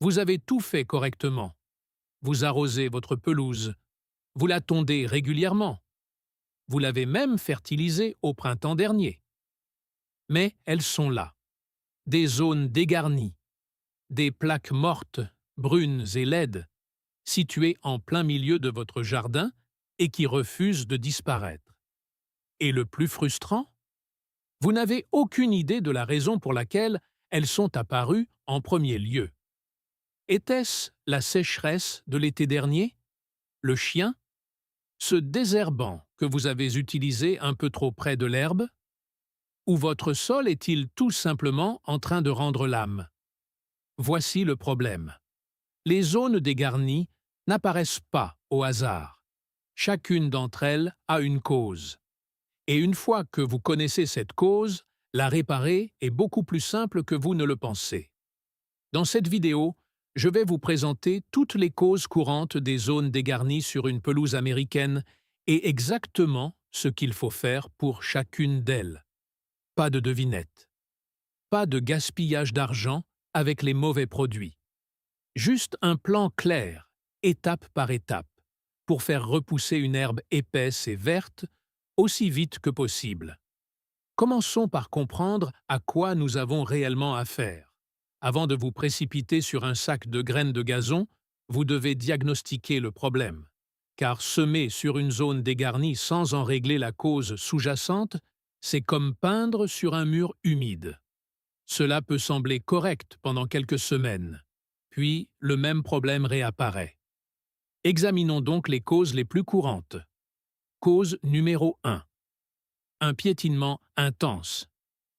Vous avez tout fait correctement. Vous arrosez votre pelouse. Vous la tondez régulièrement. Vous l'avez même fertilisée au printemps dernier. Mais elles sont là. Des zones dégarnies, des plaques mortes, brunes et laides, situées en plein milieu de votre jardin et qui refusent de disparaître. Et le plus frustrant, vous n'avez aucune idée de la raison pour laquelle elles sont apparues en premier lieu. Était-ce la sécheresse de l'été dernier? Le chien? Ce désherbant que vous avez utilisé un peu trop près de l'herbe? Ou votre sol est-il tout simplement en train de rendre l'âme? Voici le problème. Les zones dégarnies n'apparaissent pas au hasard. Chacune d'entre elles a une cause. Et une fois que vous connaissez cette cause, la réparer est beaucoup plus simple que vous ne le pensez. Dans cette vidéo, je vais vous présenter toutes les causes courantes des zones dégarnies sur une pelouse américaine et exactement ce qu'il faut faire pour chacune d'elles. Pas de devinette. Pas de gaspillage d'argent avec les mauvais produits. Juste un plan clair, étape par étape, pour faire repousser une herbe épaisse et verte aussi vite que possible. Commençons par comprendre à quoi nous avons réellement affaire. Avant de vous précipiter sur un sac de graines de gazon, vous devez diagnostiquer le problème. Car semer sur une zone dégarnie sans en régler la cause sous-jacente, c'est comme peindre sur un mur humide. Cela peut sembler correct pendant quelques semaines, puis le même problème réapparaît. Examinons donc les causes les plus courantes. Cause numéro 1. Un piétinement intense.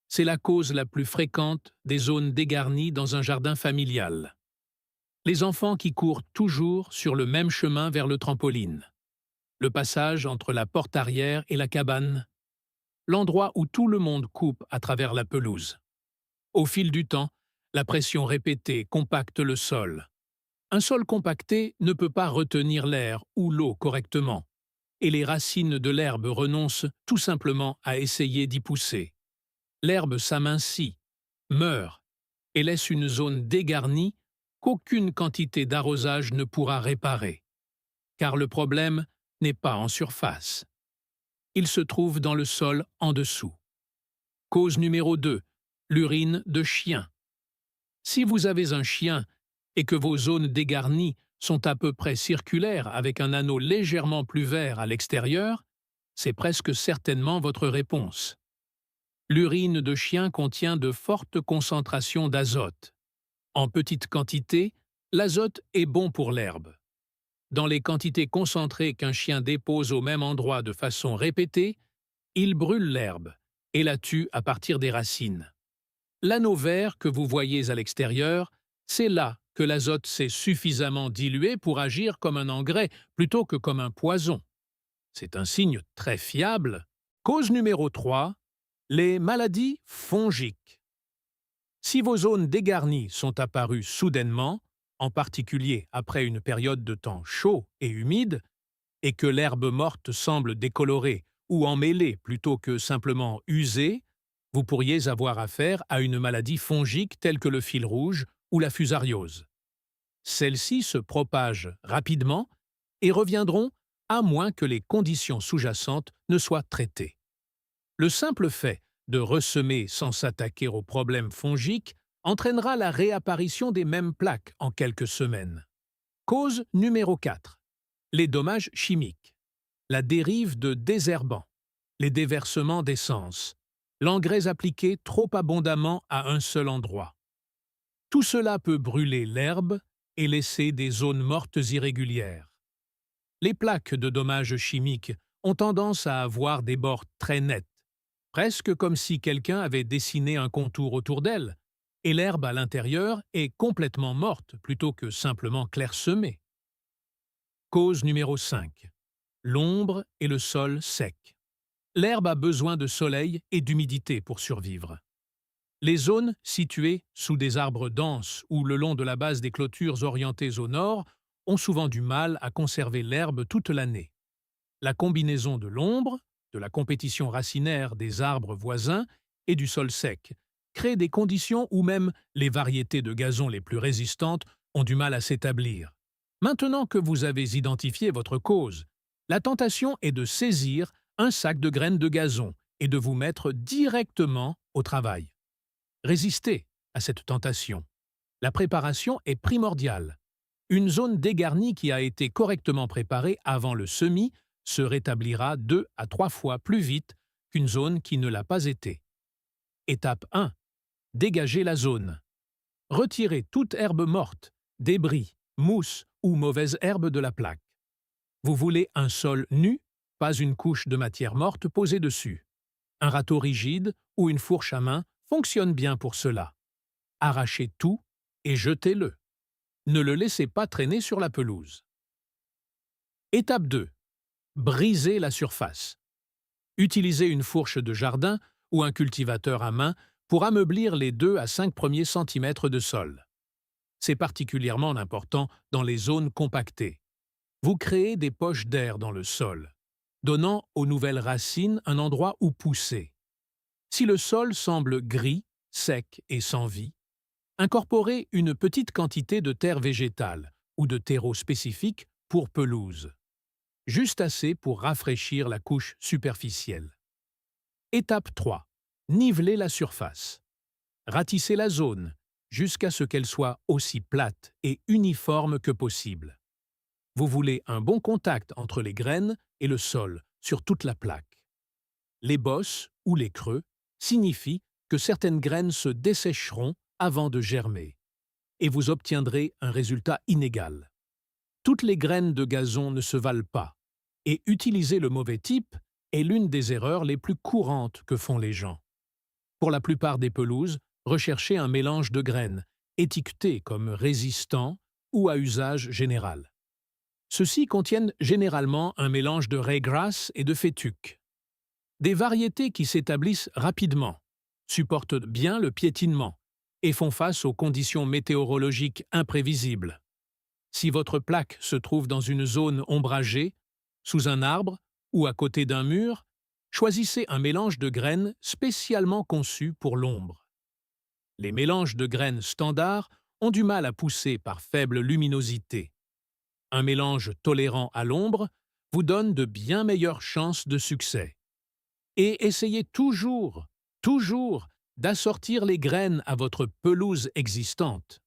C'est la cause la plus fréquente des zones dégarnies dans un jardin familial. Les enfants qui courent toujours sur le même chemin vers le trampoline. Le passage entre la porte arrière et la cabane. L'endroit où tout le monde coupe à travers la pelouse. Au fil du temps, la pression répétée compacte le sol. Un sol compacté ne peut pas retenir l'air ou l'eau correctement, et les racines de l'herbe renoncent tout simplement à essayer d'y pousser. L'herbe s'amincit, meurt, et laisse une zone dégarnie qu'aucune quantité d'arrosage ne pourra réparer. Car le problème n'est pas en surface. Il se trouve dans le sol en dessous. Cause numéro 2. L'urine de chien. Si vous avez un chien et que vos zones dégarnies sont à peu près circulaires avec un anneau légèrement plus vert à l'extérieur, c'est presque certainement votre réponse. L'urine de chien contient de fortes concentrations d'azote. En petite quantité, l'azote est bon pour l'herbe. Dans les quantités concentrées qu'un chien dépose au même endroit de façon répétée, il brûle l'herbe et la tue à partir des racines. L'anneau vert que vous voyez à l'extérieur, c'est là que l'azote s'est suffisamment dilué pour agir comme un engrais plutôt que comme un poison. C'est un signe très fiable. Cause numéro 3. Les maladies fongiques. Si vos zones dégarnies sont apparues soudainement, en particulier après une période de temps chaud et humide, et que l'herbe morte semble décolorée ou emmêlée plutôt que simplement usée, vous pourriez avoir affaire à une maladie fongique telle que le fil rouge ou la fusariose. Celles-ci se propagent rapidement et reviendront à moins que les conditions sous-jacentes ne soient traitées. Le simple fait de ressemer sans s'attaquer aux problèmes fongiques entraînera la réapparition des mêmes plaques en quelques semaines. Cause numéro 4. Les dommages chimiques. La dérive de désherbants, les déversements d'essence, l'engrais appliqué trop abondamment à un seul endroit. Tout cela peut brûler l'herbe et laisser des zones mortes irrégulières. Les plaques de dommages chimiques ont tendance à avoir des bords très nets, presque comme si quelqu'un avait dessiné un contour autour d'elle, et l'herbe à l'intérieur est complètement morte plutôt que simplement clairsemée. Cause numéro 5. L'ombre et le sol sec. L'herbe a besoin de soleil et d'humidité pour survivre. Les zones situées sous des arbres denses ou le long de la base des clôtures orientées au nord ont souvent du mal à conserver l'herbe toute l'année. La combinaison de l'ombre, de la compétition racinaire des arbres voisins et du sol sec crée des conditions où même les variétés de gazon les plus résistantes ont du mal à s'établir. Maintenant que vous avez identifié votre cause, la tentation est de saisir un sac de graines de gazon et de vous mettre directement au travail. Résistez à cette tentation. La préparation est primordiale. Une zone dégarnie qui a été correctement préparée avant le semis se rétablira 2 à 3 fois plus vite qu'une zone qui ne l'a pas été. Étape 1. Dégagez la zone. Retirez toute herbe morte, débris, mousse ou mauvaise herbe de la plaque. Vous voulez un sol nu, pas une couche de matière morte posée dessus. Un râteau rigide ou une fourche à main fonctionne bien pour cela. Arrachez tout et jetez-le. Ne le laissez pas traîner sur la pelouse. Étape 2. Brisez la surface. Utilisez une fourche de jardin ou un cultivateur à main pour ameublir les 2 à 5 premiers centimètres de sol. C'est particulièrement important dans les zones compactées. Vous créez des poches d'air dans le sol, donnant aux nouvelles racines un endroit où pousser. Si le sol semble gris, sec et sans vie, incorporez une petite quantité de terre végétale ou de terreau spécifique pour pelouse, juste assez pour rafraîchir la couche superficielle. Étape 3. Nivelez la surface. Ratissez la zone jusqu'à ce qu'elle soit aussi plate et uniforme que possible. Vous voulez un bon contact entre les graines et le sol sur toute la plaque. Les bosses ou les creux signifient que certaines graines se dessécheront avant de germer, et vous obtiendrez un résultat inégal. Toutes les graines de gazon ne se valent pas, et utiliser le mauvais type est l'une des erreurs les plus courantes que font les gens. Pour la plupart des pelouses, recherchez un mélange de graines, étiqueté comme résistant ou à usage général. Ceux-ci contiennent généralement un mélange de raygrass et de fétuque. Des variétés qui s'établissent rapidement, supportent bien le piétinement et font face aux conditions météorologiques imprévisibles. Si votre plaque se trouve dans une zone ombragée, sous un arbre ou à côté d'un mur, choisissez un mélange de graines spécialement conçu pour l'ombre. Les mélanges de graines standards ont du mal à pousser par faible luminosité. Un mélange tolérant à l'ombre vous donne de bien meilleures chances de succès. Et essayez toujours d'assortir les graines à votre pelouse existante.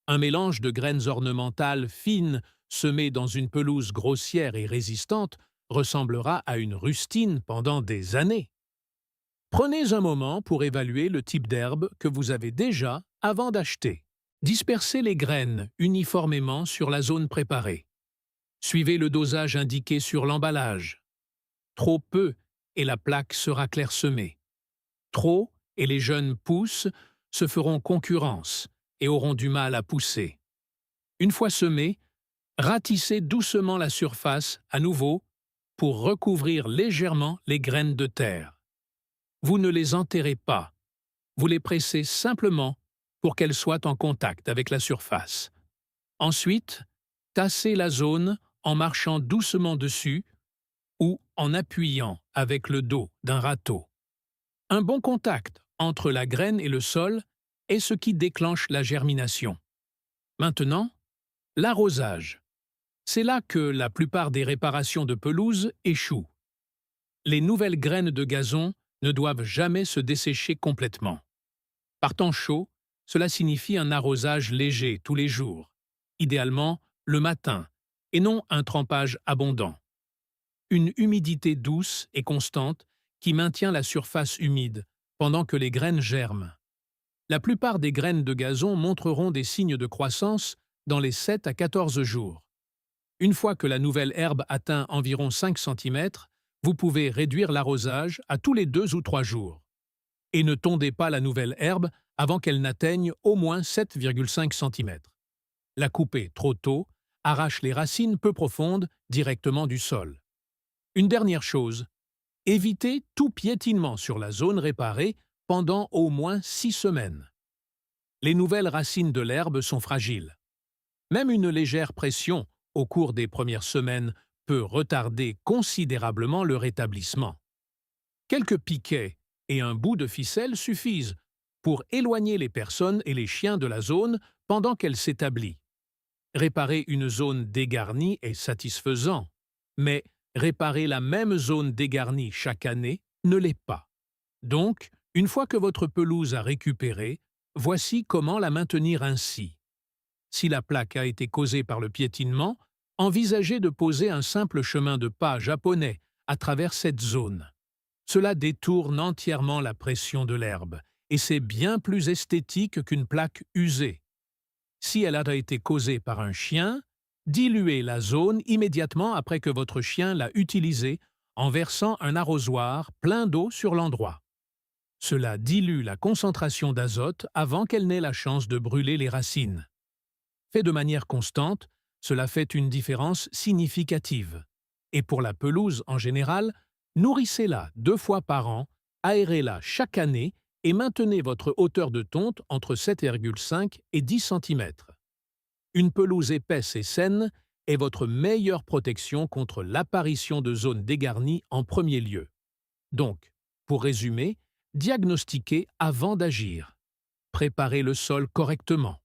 Un mélange de graines ornementales fines semées dans une pelouse grossière et résistante ressemblera à une rustine pendant des années. Prenez un moment pour évaluer le type d'herbe que vous avez déjà avant d'acheter. Dispersez les graines uniformément sur la zone préparée. Suivez le dosage indiqué sur l'emballage. Trop peu et la plaque sera clairsemée. Trop et les jeunes pousses se feront concurrence et auront du mal à pousser. Une fois semées, ratissez doucement la surface à nouveau pour recouvrir légèrement les graines de terre. Vous ne les enterrez pas, vous les pressez simplement pour qu'elles soient en contact avec la surface. Ensuite, tassez la zone en marchant doucement dessus ou en appuyant avec le dos d'un râteau. Un bon contact entre la graine et le sol est ce qui déclenche la germination. Maintenant, l'arrosage. C'est là que la plupart des réparations de pelouse échouent. Les nouvelles graines de gazon ne doivent jamais se dessécher complètement. Par temps chaud, cela signifie un arrosage léger tous les jours, idéalement le matin, et non un trempage abondant. Une humidité douce et constante qui maintient la surface humide pendant que les graines germent. La plupart des graines de gazon montreront des signes de croissance dans les 7 à 14 jours. Une fois que la nouvelle herbe atteint environ 5 cm, vous pouvez réduire l'arrosage à tous les 2 ou 3 jours. Et ne tondez pas la nouvelle herbe avant qu'elle n'atteigne au moins 7,5 cm. La couper trop tôt arrache les racines peu profondes directement du sol. Une dernière chose, évitez tout piétinement sur la zone réparée pendant au moins 6 semaines. Les nouvelles racines de l'herbe sont fragiles. Même une légère pression au cours des premières semaines peut retarder considérablement le rétablissement. Quelques piquets et un bout de ficelle suffisent pour éloigner les personnes et les chiens de la zone pendant qu'elle s'établit. Réparer une zone dégarnie est satisfaisant, mais réparer la même zone dégarnie chaque année ne l'est pas. Donc, une fois que votre pelouse a récupéré, voici comment la maintenir ainsi. Si la plaque a été causée par le piétinement, envisagez de poser un simple chemin de pas japonais à travers cette zone. Cela détourne entièrement la pression de l'herbe, et c'est bien plus esthétique qu'une plaque usée. Si elle a été causée par un chien, diluez la zone immédiatement après que votre chien l'a utilisée en versant un arrosoir plein d'eau sur l'endroit. Cela dilue la concentration d'azote avant qu'elle n'ait la chance de brûler les racines. Fait de manière constante, cela fait une différence significative. Et pour la pelouse en général, nourrissez-la 2 fois par an, aérez-la chaque année et maintenez votre hauteur de tonte entre 7,5 et 10 cm. Une pelouse épaisse et saine est votre meilleure protection contre l'apparition de zones dégarnies en premier lieu. Donc, pour résumer, diagnostiquez avant d'agir. Préparez le sol correctement.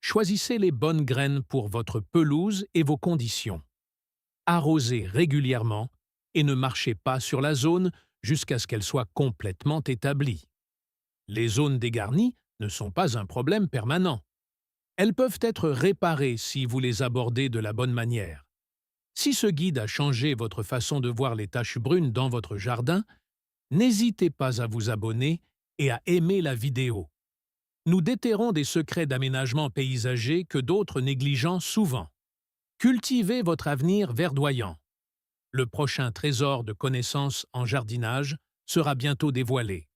Choisissez les bonnes graines pour votre pelouse et vos conditions. Arrosez régulièrement et ne marchez pas sur la zone jusqu'à ce qu'elle soit complètement établie. Les zones dégarnies ne sont pas un problème permanent. Elles peuvent être réparées si vous les abordez de la bonne manière. Si ce guide a changé votre façon de voir les taches brunes dans votre jardin, n'hésitez pas à vous abonner et à aimer la vidéo. Nous déterrons des secrets d'aménagement paysager que d'autres négligent souvent. Cultivez votre avenir verdoyant. Le prochain trésor de connaissances en jardinage sera bientôt dévoilé.